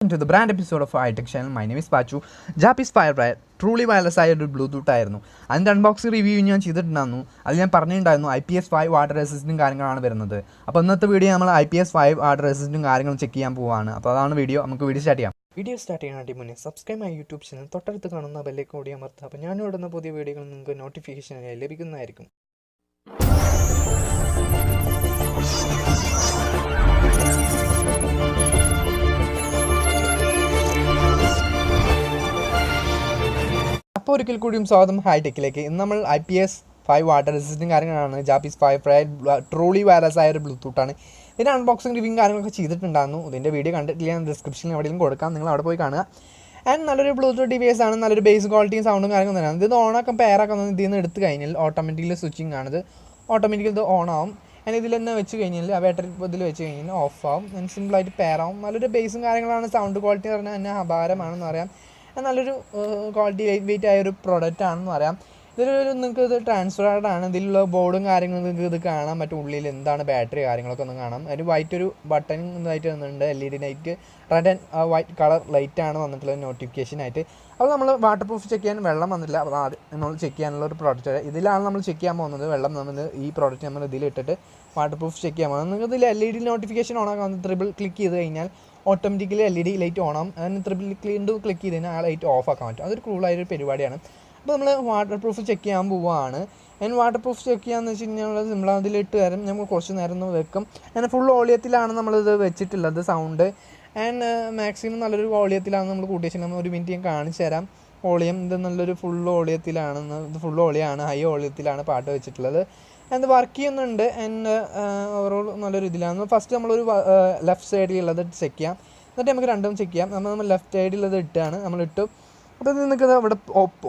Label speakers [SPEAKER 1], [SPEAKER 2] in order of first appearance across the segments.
[SPEAKER 1] To the brand episode of iTech channel. My name is Pachu. Japanese FireWire truly wireless ആയ ഒരു Bluetooth ആയിരുന്നു. അതിൻ്റെ unboxing review ഞാൻ ചെയ്തിട്ടുണ്ടായിരുന്നു. അത് ഞാൻ പറഞ്ഞിട്ടുണ്ടായിരുന്നു IPS5 വാട്ടർ റെസിസ്റ്റൻറ്റും കാര്യങ്ങളാണ് വരുന്നത്. അപ്പോൾ ഇന്നത്തെ വീഡിയോ നമ്മൾ IPS5 വാട്ടർ റെസിസ്റ്റൻറ്റും കാര്യങ്ങളും ചെക്ക് ചെയ്യാൻ പോവുകയാണ്. അപ്പോൾ അതാണ് വീഡിയോ. നമുക്ക് വീഡിയോ സ്റ്റാർട്ട് ചെയ്യാം. വീഡിയോ സ്റ്റാർട്ട് ചെയ്യാനായിട്ട് മുന്നേ സബ്സ്ക്രൈബ് മൈ യൂട്യൂബ് ചാനൽ തൊട്ടടുത്ത് കാണുന്ന ബെല്ലേക്ക് കൂടി അമർത്തുക. അപ്പോൾ ഞാൻ ഇടുന്ന പുതിയ വീഡിയോകൾ നിങ്ങൾക്ക് നോട്ടിഫിക്കേഷനായി ലഭിക്കുന്നതായിരിക്കും. അപ്പോൾ ഒരിക്കൽ കൂടിയും സ്വാഗതം ഹൈടെക്കിലേക്ക്. ഇന്ന് നമ്മൾ IPS5 വാട്ടർ റെസിസ്റ്റൻറ്റും കാര്യങ്ങളാണ്. ജാപ്പീസ് ട്രൂലി വയർലെസ് ആയ ഒരു ബ്ലൂടൂത്താണ്. ഇതിൻ്റെ അൺബോക്സിംഗ് റിവ്യൂവും കാര്യങ്ങളൊക്കെ ചെയ്തിട്ടുണ്ടായിരുന്നു. ഇതിൻ്റെ വീഡിയോ കണ്ടിട്ടില്ല, ഞാൻ ഡിസ്ക്രിപ്ഷനിൽ എവിടെയും കൊടുക്കാം, നിങ്ങൾ അവിടെ പോയി കാണുക. ആൻഡ് നല്ലൊരു ബ്ലൂടൂത്ത് ഡിവൈസ് ആണ്, നല്ലൊരു ബേസ് ക്വാളിറ്റിയും സൗണ്ടും കാര്യങ്ങളും തന്നെയാണ്. ഇത് ഓണാക്കാൻ പെയറാക്കാൻ ഇതിൽ നിന്ന് എടുത്ത് കഴിഞ്ഞാൽ ഓട്ടോമാറ്റിക്കലി സ്വിച്ചിങ് ആണിത്. ഓട്ടോമാറ്റിക്കലി ഇത് ഓൺ ആവും. ആൻഡ് ഇതിൽ തന്നെ വെച്ച് കഴിഞ്ഞാൽ ആ ബാറ്ററി ഇതിൽ വെച്ച് കഴിഞ്ഞാൽ ഓഫ് ആവും. ആൻഡ് സിമ്പിളായിട്ട് പെയറാവും. നല്ലൊരു ബേസും കാര്യങ്ങളാണ്. സൗണ്ട് ക്വാളിറ്റി എന്ന് പറഞ്ഞാൽ തന്നെ അപാരമാണെന്ന് പറയാം. നല്ലൊരു ക്വാളിറ്റി ലൈറ്റ് വെയിറ്റ് ആയ ഒരു പ്രൊഡക്റ്റ് ആണെന്ന് പറയാം. ഇതിലൊരു നിങ്ങൾക്ക് ഇത് ട്രാൻസ്ഫേർഡ് ആണ്. ഇതിലുള്ള ബോർഡും കാര്യങ്ങളും നിങ്ങൾക്ക് ഇത് കാണാൻ പറ്റും. ഉള്ളിൽ എന്താണ് ബാറ്ററി കാര്യങ്ങളൊക്കെ ഒന്ന് കാണാം. ഒരു വൈറ്റ് ഒരു ബട്ടൺ ഇതായിട്ട് വന്നിട്ടുണ്ട്. LED light, red and white colour ലൈറ്റാണ് വന്നിട്ടുള്ളത് നോട്ടിഫിക്കേഷനായിട്ട്. അപ്പോൾ നമ്മൾ വാട്ടർ പ്രൂഫ് ചെക്ക് ചെയ്യാൻ വെള്ളം വന്നില്ല. അപ്പോൾ ആദ്യം നമ്മൾ ചെക്ക് ചെയ്യാനുള്ള ഒരു പ്രോഡക്റ്റ് ഇതിലാണ് നമ്മൾ ചെക്ക് ചെയ്യാൻ പോകുന്നത്. വെള്ളം നമ്മൾ ഈ പ്രോഡക്റ്റ് നമ്മൾ ഇതിലിട്ടിട്ട് വാട്ടർ പ്രൂഫ് ചെക്ക് ചെയ്യാൻ പോകുന്നത്. നിങ്ങൾക്ക് ഇതിൽ LED നോട്ടിഫിക്കേഷൻ ഓൺ ആക്കാൻ ട്രിപ്പിൾ ക്ലിക്ക് ചെയ്ത് കഴിഞ്ഞാൽ ഓട്ടോമാറ്റിക്കലി LED ലൈറ്റ് ഓൺ ആവും. അതിന് ട്രിപ്പിൾ ക്ലിക്ക് ചെയ്ത് കഴിഞ്ഞാൽ ആ ലൈറ്റ് ഓഫ് ആക്കാൻ പറ്റും. അതൊരു കൂളായൊരു പരിപാടിയാണ്. അപ്പോൾ നമ്മൾ വാട്ടർ പ്രൂഫ് ചെക്ക് ചെയ്യാൻ പോവുകയാണ്. ഞാൻ വാട്ടർ പ്രൂഫ് ചെക്ക് ചെയ്യാന്ന് വെച്ച് കഴിഞ്ഞാൽ സിമ്പിൾ അതിലിട്ട് തരും. നമ്മൾ കുറച്ച് നേരം ഒന്ന് വെക്കും. ഞാൻ ഫുൾ വോളിയത്തിലാണ് നമ്മളിത് വെച്ചിട്ടുള്ളത്. സൗണ്ട് ആൻഡ് മാക്സിമം നല്ലൊരു വോളിയത്തിലാണ് നമ്മൾ കൂട്ടി വെച്ചിട്ടുള്ളത്. 1 മിനിറ്റ് ഞാൻ കാണിച്ചു തരാം. വോളിയം ഇത് നല്ലൊരു ഫുൾ വോളിയത്തിലാണ്. ഇത് ഫുൾ വോളിയാണ്, ഹൈ വോളിയത്തിലാണ് പാട്ട് വെച്ചിട്ടുള്ളത്. അത് വർക്ക് ചെയ്യുന്നുണ്ട്. ആൻഡ് ഓവറോൾ നല്ലൊരു ഇതിലാണ്. ഫസ്റ്റ് നമ്മളൊരു ലെഫ്റ്റ് സൈഡിലുള്ളത് ചെക്ക് ചെയ്യാം. എന്നിട്ട് നമുക്ക് രണ്ടും ചെക്ക് ചെയ്യാം. നമ്മൾ ലെഫ്റ്റ് സൈഡിലുള്ളത് ഇട്ടാണ് നമ്മളിട്ടു. അപ്പോൾ നിങ്ങൾക്ക് ഇവിടെ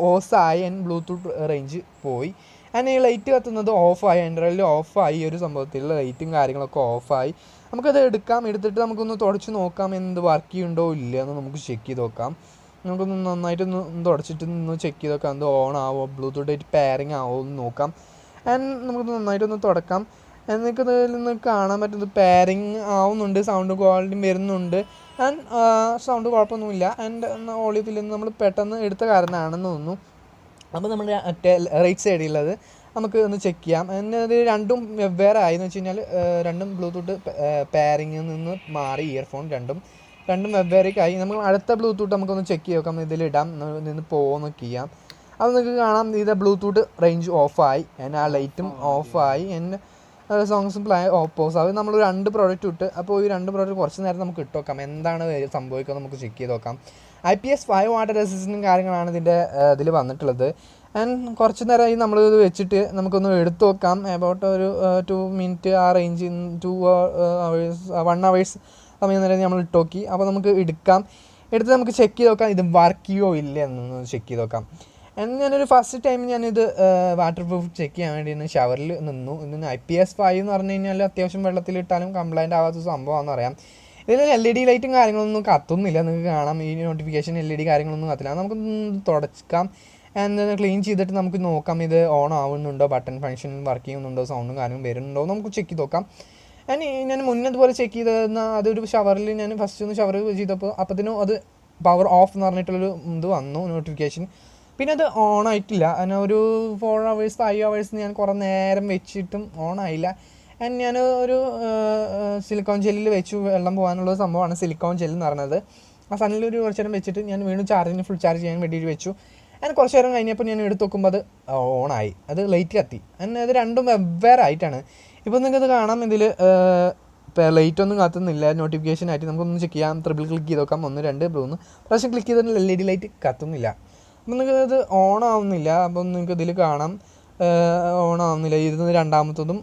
[SPEAKER 1] ഓസായി. ആൻഡ് ബ്ലൂടൂത്ത് റേഞ്ച് പോയി. ആൻഡ് ഈ ലൈറ്റ് കത്തുന്നത് ഓഫായി. ആൻഡ്രോയിഡിൽ ഓഫായി. ഒരു സംഭവത്തിൽ ലൈറ്റും കാര്യങ്ങളൊക്കെ ഓഫായി. നമുക്കത് എടുത്തിട്ട് നമുക്കൊന്ന് തുടച്ച് നോക്കാം എന്ത് വർക്ക് ചെയ്യുന്നുണ്ടോ ഇല്ല എന്ന് നമുക്ക് ചെക്ക് ചെയ്ത് നോക്കാം. നമുക്കൊന്ന് നന്നായിട്ടൊന്ന് തുടച്ചിട്ട് ഒന്ന് ചെക്ക് ചെയ്ത് നോക്കാം. എന്ത് ഓൺ ആവോ, ബ്ലൂടൂത്തായിട്ട് പെയറിങ് ആവോ എന്ന് നോക്കാം. ആൻഡ് നമുക്ക് നന്നായിട്ടൊന്ന് തുടക്കാം. നിങ്ങൾക്ക് ഇതിൽ നിന്ന് കാണാൻ പറ്റുന്നത് പെയറിങ് ആവുന്നുണ്ട്. സൗണ്ട് ക്വാളിറ്റി വരുന്നുണ്ട്. ആൻഡ് സൗണ്ട് കുഴപ്പമൊന്നുമില്ല. ആൻഡ് വോളിയത്തിൽ നിന്ന് നമ്മൾ പെട്ടെന്ന് എടുത്ത കാരണമാണെന്ന് തോന്നുന്നു. അപ്പോൾ നമ്മുടെ റൈറ്റ് സൈഡിലുള്ളത് നമുക്ക് ഒന്ന് ചെക്ക് ചെയ്യാം. ആൻഡ് അത് രണ്ടും വെവ്വേറെ ആയെന്ന് വെച്ച് കഴിഞ്ഞാൽ രണ്ടും ബ്ലൂടൂത്ത് പെയറിങ്ങിൽ നിന്ന് മാറി. ഇയർഫോൺ രണ്ടും വെവ്വേറേക്കായി. നമ്മൾ അടുത്ത ബ്ലൂടൂത്ത് നമുക്കൊന്ന് ചെക്ക് ചെയ്ത് നോക്കാം. ഇതിലിടാം, നിന്ന് പോകുന്നൊക്കെ ചെയ്യാം. അത് നിങ്ങൾക്ക് കാണാം. ഇത് ബ്ലൂടൂത്ത് റേഞ്ച് ഓഫായി. ആൻഡ് ആ ലൈറ്റും ഓഫായി. ആൻഡ് സോങ്സും ഓപ്പോസ് ആവും. നമ്മൾ 2 പ്രോഡക്റ്റ് ഇട്ട്. അപ്പോൾ ഈ 2 പ്രോഡക്റ്റ് കുറച്ച് നേരം നമുക്ക് ഇട്ട് നോക്കാം. എന്താണ് സംഭവിക്കുക നമുക്ക് ചെക്ക് ചെയ്ത് നോക്കാം. IPS5 വാട്ടർ റെസിസ്റ്റൻറ്റും കാര്യങ്ങളാണ് ഇതിൻ്റെ ഇതിൽ വന്നിട്ടുള്ളത്. ആൻഡ് കുറച്ച് നേരമായി നമ്മളിത് വെച്ചിട്ട് നമുക്കൊന്ന് എടുത്ത് നോക്കാം. അബൌട്ട് ഒരു 2 മിനിറ്റ് ആ റേഞ്ച് 1 hours സമയം നേരം നമ്മൾ ഇട്ട് നോക്കി. അപ്പോൾ നമുക്ക് എടുത്ത് നമുക്ക് ചെക്ക് ചെയ്ത് നോക്കാം ഇത് വർക്ക് ചെയ്യുമോ ഇല്ല എന്നൊന്ന് ചെക്ക് ചെയ്ത് നോക്കാം. ഞാനൊരു ഫസ്റ്റ് ടൈം ഞാനിത് വാട്ടർ പ്രൂഫ് ചെക്ക് ചെയ്യാൻ വേണ്ടി ഷവറിൽ നിന്നു. ഇതിന് IPS5 എന്ന് പറഞ്ഞു കഴിഞ്ഞാൽ അത്യാവശ്യം വെള്ളത്തിലിട്ടാലും കംപ്ലൈൻറ്റ് ആവാത്ത സംഭവമാണെന്ന് അറിയാം. ഇതിൽ LED ലൈറ്റും കാര്യങ്ങളൊന്നും കത്തുന്നില്ല. നിങ്ങൾക്ക് കാണാം ഈ നോട്ടിഫിക്കേഷൻ LED കാര്യങ്ങളൊന്നും കത്തില്ല. നമുക്കൊന്ന് തുടക്കാം. ആൻഡ് ക്ലീൻ ചെയ്തിട്ട് നമുക്ക് നോക്കാം ഇത് ഓൺ ആവുന്നുണ്ടോ, ബട്ടൺ ഫങ്ഷൻ വർക്ക് ചെയ്യുന്നുണ്ടോ, സൗണ്ടും കാര്യങ്ങളും വരുന്നുണ്ടോ നമുക്ക് ചെക്ക് ചെയ്ത് നോക്കാം. ഞാൻ മുന്നേ അതുപോലെ ചെക്ക് ചെയ്തെന്ന അതൊരു ഷവറിൽ ഞാൻ ഫസ്റ്റ് ഒന്ന് ഷവർ ചെയ്തപ്പോൾ അപ്പത്തിനും അത് പവർ ഓഫ് എന്ന് പറഞ്ഞിട്ടുള്ളൊരു ഇത് വന്നു നോട്ടിഫിക്കേഷൻ. പിന്നെ അത് ഓൺ ആയിട്ടില്ല. അങ്ങനെ ഒരു 4 hours 5 hours ഞാൻ കുറേ നേരം വെച്ചിട്ടും ഓൺ ആയില്ല. ആൻഡ് ഞാൻ ഒരു സിലിക്കോൺ ജെല്ലിൽ വെച്ചു. വെള്ളം പോകാനുള്ള സംഭവമാണ് സിലിക്കോൺ ജെല്ല് എന്ന് പറയുന്നത്. ആ സണ്ണിലൊരു കുറച്ച് നേരം വെച്ചിട്ട് ഞാൻ വീണ്ടും ഫുൾ ചാർജ് ചെയ്യാൻ വേണ്ടിയിട്ട് വെച്ചു. ആൻഡ് കുറച്ച് നേരം കഴിഞ്ഞപ്പോൾ ഞാൻ എടുത്ത് നോക്കുമ്പോൾ അത് ഓണായി. അത് ലൈറ്റ് കത്തി. ആൻഡ് അത് രണ്ടും വെവ്വേറെ ആയിട്ടാണ്. ഇപ്പോൾ നിങ്ങൾക്കത് കാണാം. ഇതിൽ ലൈറ്റൊന്നും കത്തുന്നില്ല. നോട്ടിഫിക്കേഷനായിട്ട് നമുക്കൊന്ന് ചെക്ക് ചെയ്യാം. ട്രിപ്പിൾ ക്ലിക്ക് ചെയ്ത് നോക്കാം. 1 2 3 പ്രാവശ്യം ക്ലിക്ക് ചെയ്തിട്ട് LED ലൈറ്റ് കത്തുന്നില്ല. അപ്പം നിങ്ങൾക്കത് ഓൺ ആവുന്നില്ല. അപ്പം നിങ്ങൾക്ക് ഇതിൽ കാണാം ഓൺ ആവുന്നില്ല. ഇത് രണ്ടാമത്തതും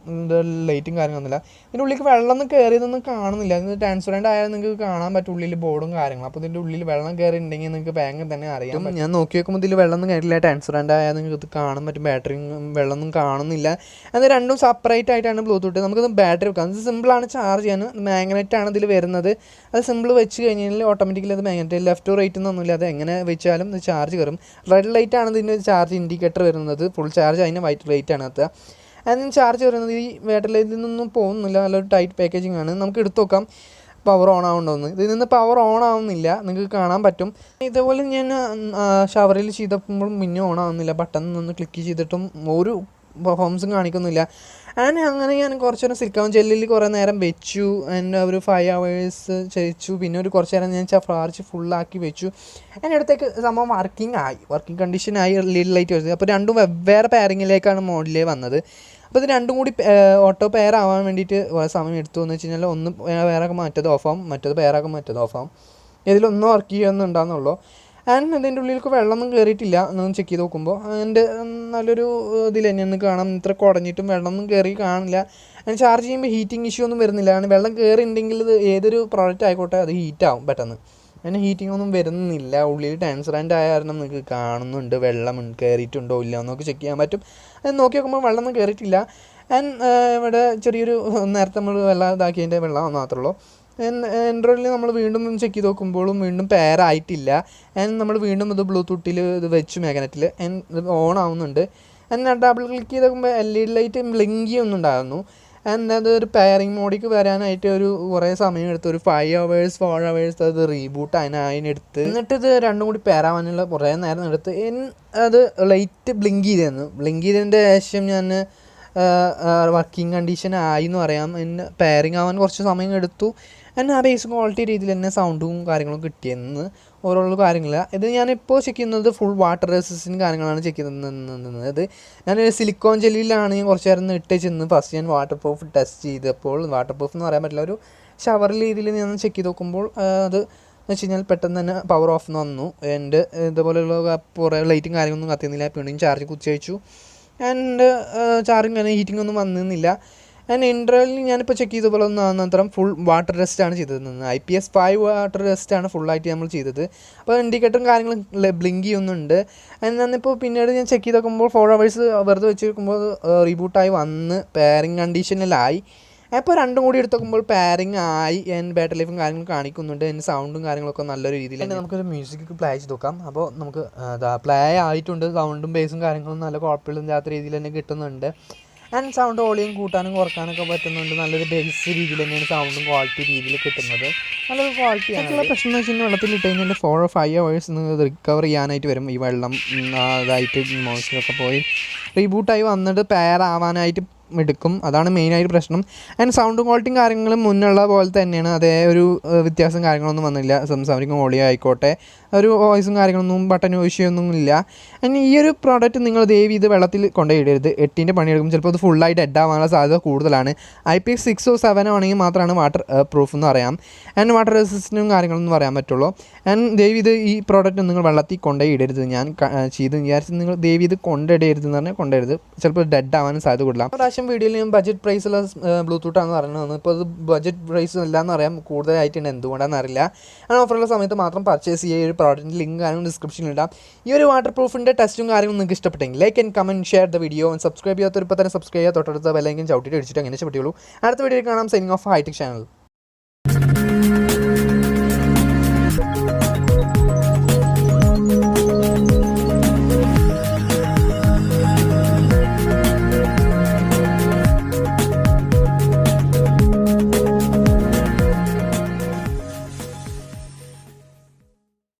[SPEAKER 1] ലൈറ്റും കാര്യങ്ങളൊന്നുമില്ല. ഇതിൻ്റെ ഉള്ളിലേക്ക് വെള്ളം കയറിയതൊന്നും കാണുന്നില്ല. ഇത് ട്രാൻസ്പെറൻ്റ് ആയാൽ നിങ്ങൾക്ക് കാണാൻ പറ്റും ഉള്ളിൽ ബോർഡും കാര്യങ്ങളും. അപ്പോൾ ഇതിൻ്റെ ഉള്ളിൽ വെള്ളം കയറിയിട്ടുണ്ടെങ്കിൽ നിങ്ങൾക്ക് ബാങ്ക് തന്നെ അറിയാം. ഞാൻ നോക്കി നോക്കുമ്പോൾ ഇതിൽ വെള്ളം കയറില്ല. ട്രാൻസ്പെറൻ്റ് ആയാൽ നിങ്ങൾക്ക് ഇത് കാണാൻ പറ്റും. ബാറ്ററി വെള്ളമൊന്നും കാണുന്നില്ല. അത് രണ്ടും സെപ്പറേറ്റ് ആയിട്ടാണ് ബ്ലൂടൂത്ത്. നമുക്കിത് ബാറ്ററി വെക്കാം. ഇത് സിമ്പിളാണ് ചാർജ് ചെയ്യാൻ. മാഗ്നറ്റാണ് ഇതിൽ വരുന്നത്. അത് സിമ്പിൾ വെച്ച് കഴിഞ്ഞാൽ ഓട്ടോമാറ്റിക്കലി അത് മാഗ്നറ്റ് ലെഫ്റ്റ് ടു റൈറ്റ് എന്നൊന്നുമില്ല. അത് എങ്ങനെ വെച്ചാലും ഇത് ചാർജ് കയറും. റെഡ് ലൈറ്റാണ് ഇതിൻ്റെ ചാർജ് ഇൻഡിക്കേറ്റർ വരുന്നത്. ഫുൾ ചാർജ് അതിന് വൈറ്റ് ലൈറ്റാണ് കത്തുക. അതിന് ചാർജ് വരുന്നത് ഈ ബാറ്ററി ലൈറ്റിൽ നിന്നൊന്നും പോകുന്നില്ല. നല്ലൊരു ടൈറ്റ് പാക്കേജിങ് ആണ്. നമുക്ക് എടുത്ത് നോക്കാം. പവർ ഓൺ ആവുന്നുണ്ടോയെന്ന്. ഇതിൽ നിന്ന് പവർ ഓൺ ആവുന്നില്ല, നിങ്ങൾക്ക് കാണാൻ പറ്റും. ഇതേപോലെ ഞാൻ ഷവറിൽ ചെയ്തപ്പോൾ മിന്നും ഓൺ ആവുന്നില്ല. ബട്ടൺ നിന്ന് ക്ലിക്ക് ചെയ്തിട്ടും ഒരു പെർഫോമൻസും കാണിക്കുന്നില്ല. അങ്ങനെ ഞാൻ കുറച്ച് നേരം സിലിക്കോൺ ജെല്ലിൽ കുറേ നേരം വെച്ചു. എൻ്റെ ഒരു 5 hours ചെയ്യിച്ചു. പിന്നെ ഒരു കുറച്ച് നേരം ഞാൻ ചാർജ് ഫുള്ളാക്കി വെച്ചു. എൻ്റെ അടുത്തേക്ക് സംഭവം വർക്കിംഗ് കണ്ടീഷനായി ലീഡ് ലൈറ്റ് വരുന്നത്. അപ്പോൾ രണ്ടും വെവ്വേറെ പെയറിങ്ങിലേക്കാണ് മോഡിലേ വന്നത്. അപ്പോൾ ഇത് രണ്ടും കൂടി ഓട്ടോ പെയർ ആവാൻ വേണ്ടിയിട്ട് കുറേ സമയം എടുത്തു എന്ന് വെച്ച് കഴിഞ്ഞാൽ ഒന്ന് പെയറാക്കും മറ്റേത് ഓഫാവും, മറ്റേത് പെയറാക്കും മറ്റേത് ഓഫാവും. ഇതിലൊന്നും വർക്ക് ചെയ്യുന്നുണ്ടാകുന്നുള്ളൂ. ആൻഡ് അതിൻ്റെ ഉള്ളിലേക്ക് വെള്ളമൊന്നും കയറിയിട്ടില്ല എന്നൊന്ന് ചെക്ക് ചെയ്ത് നോക്കുമ്പോൾ. അതിൻ്റെ നല്ലൊരു ഇതിൽ തന്നെയൊന്ന് കാണാം. ഇത്ര കുടഞ്ഞിട്ടും വെള്ളമൊന്നും കയറി കാണില്ല. അതിന് ചാർജ് ചെയ്യുമ്പോൾ ഹീറ്റിംഗ് ഇഷ്യൂ ഒന്നും വരുന്നില്ല. കാരണം വെള്ളം കയറിയിട്ടുണ്ടെങ്കിൽ ഇത് ഏതൊരു പ്രോഡക്റ്റ് ആയിക്കോട്ടെ അത് ഹീറ്റാവും പെട്ടെന്ന്. അതിന് ഹീറ്റിംഗ് ഒന്നും വരുന്നില്ല. ഉള്ളിൽ ട്രാൻസ്പെറൻ്റ് ആയ കാരണം നിങ്ങൾക്ക് കാണുന്നുണ്ട് വെള്ളം കയറിയിട്ടുണ്ടോ ഇല്ല എന്നൊക്കെ ചെക്ക് ചെയ്യാൻ പറ്റും. അത് നോക്കി നോക്കുമ്പോൾ വെള്ളമൊന്നും കയറിയിട്ടില്ല. ആൻഡ് ഇവിടെ ചെറിയൊരു നേരത്തെ നമ്മൾ വെള്ളം ഇതാക്കിയതിൻ്റെ വെള്ളം മാത്രമേ ഉള്ളൂ. ആൻഡ്രോയിഡിൽ നമ്മൾ വീണ്ടും ചെക്ക് ചെയ്ത് നോക്കുമ്പോഴും വീണ്ടും പെയറായിട്ടില്ല. ആൻഡ് നമ്മൾ വീണ്ടും ഇത് ബ്ലൂടൂത്തിൽ ഇത് വെച്ചു മാഗ്നറ്റിൽ ഇത് ഓൺ ആവുന്നുണ്ട്. ആൻഡ് ഡബിൾ ക്ലിക്ക് ചെയ്ത് നോക്കുമ്പോൾ LED ലൈറ്റ് ബ്ലിങ്ക് ചെയ്യുന്നുണ്ടായിരുന്നു. ആൻഡ് അതൊരു പെയറിങ് മോഡിക്ക് വരാനായിട്ട് ഒരു കുറേ സമയം എടുത്തു. ഒരു 5 hours 4 hours അത് റീബൂട്ട് അതിനെടുത്ത്. എന്നിട്ട് ഇത് രണ്ടും കൂടി പെയറാവാനുള്ള കുറേ നേരം എടുത്ത് അത് ലൈറ്റ് ബ്ലിങ്ക് ചെയ്തതിൻ്റെ ശേഷം ഞാൻ വർക്കിംഗ് കണ്ടീഷൻ ആയി എന്ന് പറയാം. എന്നെ പെയറിങ് ആവാൻ കുറച്ച് സമയം എടുത്തു. എന്നെ ആ ബേസ് ക്വാളിറ്റി രീതിയിൽ തന്നെ സൗണ്ടും കാര്യങ്ങളും കിട്ടിയെന്ന് ഓരോ കാര്യങ്ങളില്ല. ഇത് ഞാനിപ്പോൾ ചെക്ക് ചെയ്യുന്നത് ഫുൾ വാട്ടർ റെസിസ്റ്റൻറ്റ് കാര്യങ്ങളാണ് ചെക്ക് ചെയ്യുന്നത്. ഞാൻ സിലിക്കോൺ ജെല്ലിലാണ് ഞാൻ കുറച്ച് നേരം ഇട്ട് ചെന്ന് ഫസ്റ്റ് ഞാൻ വാട്ടർ പ്രൂഫ് ടെസ്റ്റ് ചെയ്തപ്പോൾ വാട്ടർ പ്രൂഫ് എന്ന് പറയാൻ പറ്റില്ല, ഒരു ഷവർ രീതിയിൽ ഞാൻ ചെക്ക് ചെയ്ത് നോക്കുമ്പോൾ അത് എന്ന് വെച്ച് കഴിഞ്ഞാൽ പെട്ടെന്ന് തന്നെ പവർ ഓഫ് എന്ന് വന്നു. എൻ്റെ ഇതുപോലെയുള്ള കുറേ ലൈറ്റും കാര്യങ്ങളൊന്നും കത്തിയുന്നില്ല. പിന്നെയും ചാർജ് കുത്തിയച്ചു. ആൻഡ് ചാർജിങ് ഹീറ്റിംഗ് ഒന്നും വന്നിരുന്നില്ല. ആൻഡ് ഇൻട്രോയിൽ ഞാനിപ്പോൾ ചെക്ക് ചെയ്ത പോലെ ഒന്നും ഫുൾ വാട്ടർ ടെസ്റ്റാണ് ചെയ്തത്. IPS 5 വാട്ടർ ടെസ്റ്റാണ് ഫുള്ളായിട്ട് നമ്മൾ ചെയ്തത്. അപ്പോൾ ഇൻഡിക്കേറ്ററും കാര്യങ്ങളും ബ്ലിങ്ക് ചെയ്യുന്നുണ്ട്. എന്നിപ്പോൾ പിന്നീട് ഞാൻ ചെക്ക് ചെയ്ത് നോക്കുമ്പോൾ 4 hours വെറുതെ വെച്ച് നോക്കുമ്പോൾ റീബൂട്ടായി വന്ന് പെയറിങ് കണ്ടീഷനിലായി. അപ്പോൾ രണ്ടും കൂടി എടുത്ത് നോക്കുമ്പോൾ പെയറിങ് ആയി. ആൻഡ് ബാറ്ററി ലൈഫും കാര്യങ്ങളും കാണിക്കുന്നുണ്ട്. അതിൻ്റെ സൗണ്ടും കാര്യങ്ങളൊക്കെ നല്ലൊരു രീതിയിൽ തന്നെ നമുക്കൊരു മ്യൂസിക് പ്ലേ ചെയ്ത് നോക്കാം. അപ്പോൾ നമുക്ക് പ്ലേ ആയിട്ടുണ്ട്. സൗണ്ടും ബേസും കാര്യങ്ങളും നല്ല കുഴപ്പമില്ലാത്ത രീതിയിൽ തന്നെ കിട്ടുന്നുണ്ട്. ആൻഡ് സൗണ്ട് വോളിയം കൂട്ടാനും കുറക്കാനൊക്കെ പറ്റുന്നുണ്ട്. നല്ലൊരു ബേസ് രീതിയിൽ തന്നെയാണ് സൗണ്ടും ക്വാളിറ്റി രീതിയിൽ കിട്ടുന്നത്. നല്ലൊരു ക്വാളിറ്റി ആയിട്ടുള്ള പ്രശ്നം എന്ന് വെച്ച് കഴിഞ്ഞാൽ വെള്ളത്തിലിട്ട് കഴിഞ്ഞാൽ 4 or 5 hours റിക്കവർ ചെയ്യാനായിട്ട് വരും. ഈ വെള്ളം അതായിട്ട് മോയ്സ്ചറൊക്കെ പോയി റീബൂട്ടായി വന്നിട്ട് പെയർ ആവാനായിട്ട് എടുക്കും. അതാണ് മെയിനായിട്ട് പ്രശ്നം. ആൻഡ് സൗണ്ട് ക്വാളിറ്റിയും കാര്യങ്ങളും മുന്നുള്ള പോലെ തന്നെയാണ്. അതേ ഒരു വ്യത്യാസം കാര്യങ്ങളൊന്നും വന്നില്ല. സംസാരിക്കും ഓഡിയോ ആയിക്കോട്ടെ ഒരു വോയിസും കാര്യങ്ങളൊന്നും ബട്ടൺ വിഷയമൊന്നും ഇല്ല. ആൻഡ് ഈ ഒരു പ്രോഡക്റ്റ് നിങ്ങൾ ദയവ് ഇത് വെള്ളത്തിൽ കൊണ്ടുപോയിടരുത്. 8ൻ്റെ പണിയെടുക്കും. ചിലപ്പോൾ അത് ഫുള്ളായിട്ട് ഡെഡ് ആവാനുള്ള സാധ്യത കൂടുതലാണ്. IPS 6 or 7 ആണെങ്കിൽ മാത്രമാണ് വാട്ടർ പ്രൂഫ് എന്ന് പറയാം. ആൻഡ് വാട്ടർ റെസിസ്റ്റൻറ്റും കാര്യങ്ങളൊന്നും പറയാൻ പറ്റുള്ളൂ. ആൻഡ് ദയവ് ഇത് ഈ പ്രോഡക്റ്റ് നിങ്ങൾ വെള്ളത്തിൽ കൊണ്ടുപോയി ഇടരുത്. ഞാൻ ചെയ്ത് വിചാരിച്ച് നിങ്ങൾ ദയവ് ഇത് കൊണ്ടിടരുത് എന്ന് പറഞ്ഞാൽ കൊണ്ടുവരുത്. ചിലപ്പോൾ ഡെഡ് ആവാനും സാധ്യത കൂടുതലാണ്. പ്രാവശ്യം വീഡിയോയിൽ ഞാൻ ബഡ്ജറ്റ് പ്രൈസുള്ള ബ്ലൂടൂത്താണെന്ന് പറയുന്നത്. ഇപ്പോൾ അത് ബഡ്ജറ്റ് പ്രൈസ് ഇല്ലയെന്ന് പറയാം. കൂടുതലായിട്ടുണ്ട്, എന്തുകൊണ്ടാണെന്ന് അറിയില്ല. ആ ഓഫറുള്ള സമയത്ത് മാത്രം പർച്ചേസ് ചെയ്യുക. ഒരു പ്രോഡക്റ്റിൻ്റെ ലിങ്ക് കാര്യങ്ങളും ഡിസ്ക്രിപ്ഷനിൽ ഇടാം. ഈ ഒരു വാട്ടർ പ്രൂഫിൻ്റെ ടെസ്റ്റും കാര്യങ്ങളും നിങ്ങൾക്ക് ഇഷ്ടപ്പെട്ടെങ്കിൽ like and comment share the video. Subscribe ചെയ്യാത്തവർ ഇപ്പോൾ തന്നെ സബ്സ്ക്രൈബ് ചെയ്യുക. തൊട്ടടുത്ത ബെല്ലൈക്കൻ ചവിട്ടിയിട്ട് അടിച്ചിട്ട് അങ്ങനെ ഇഷ്ടപ്പെട്ടുള്ളൂ. അടുത്ത വീഡിയോയിൽ കാണാം. Signing off hitech channel.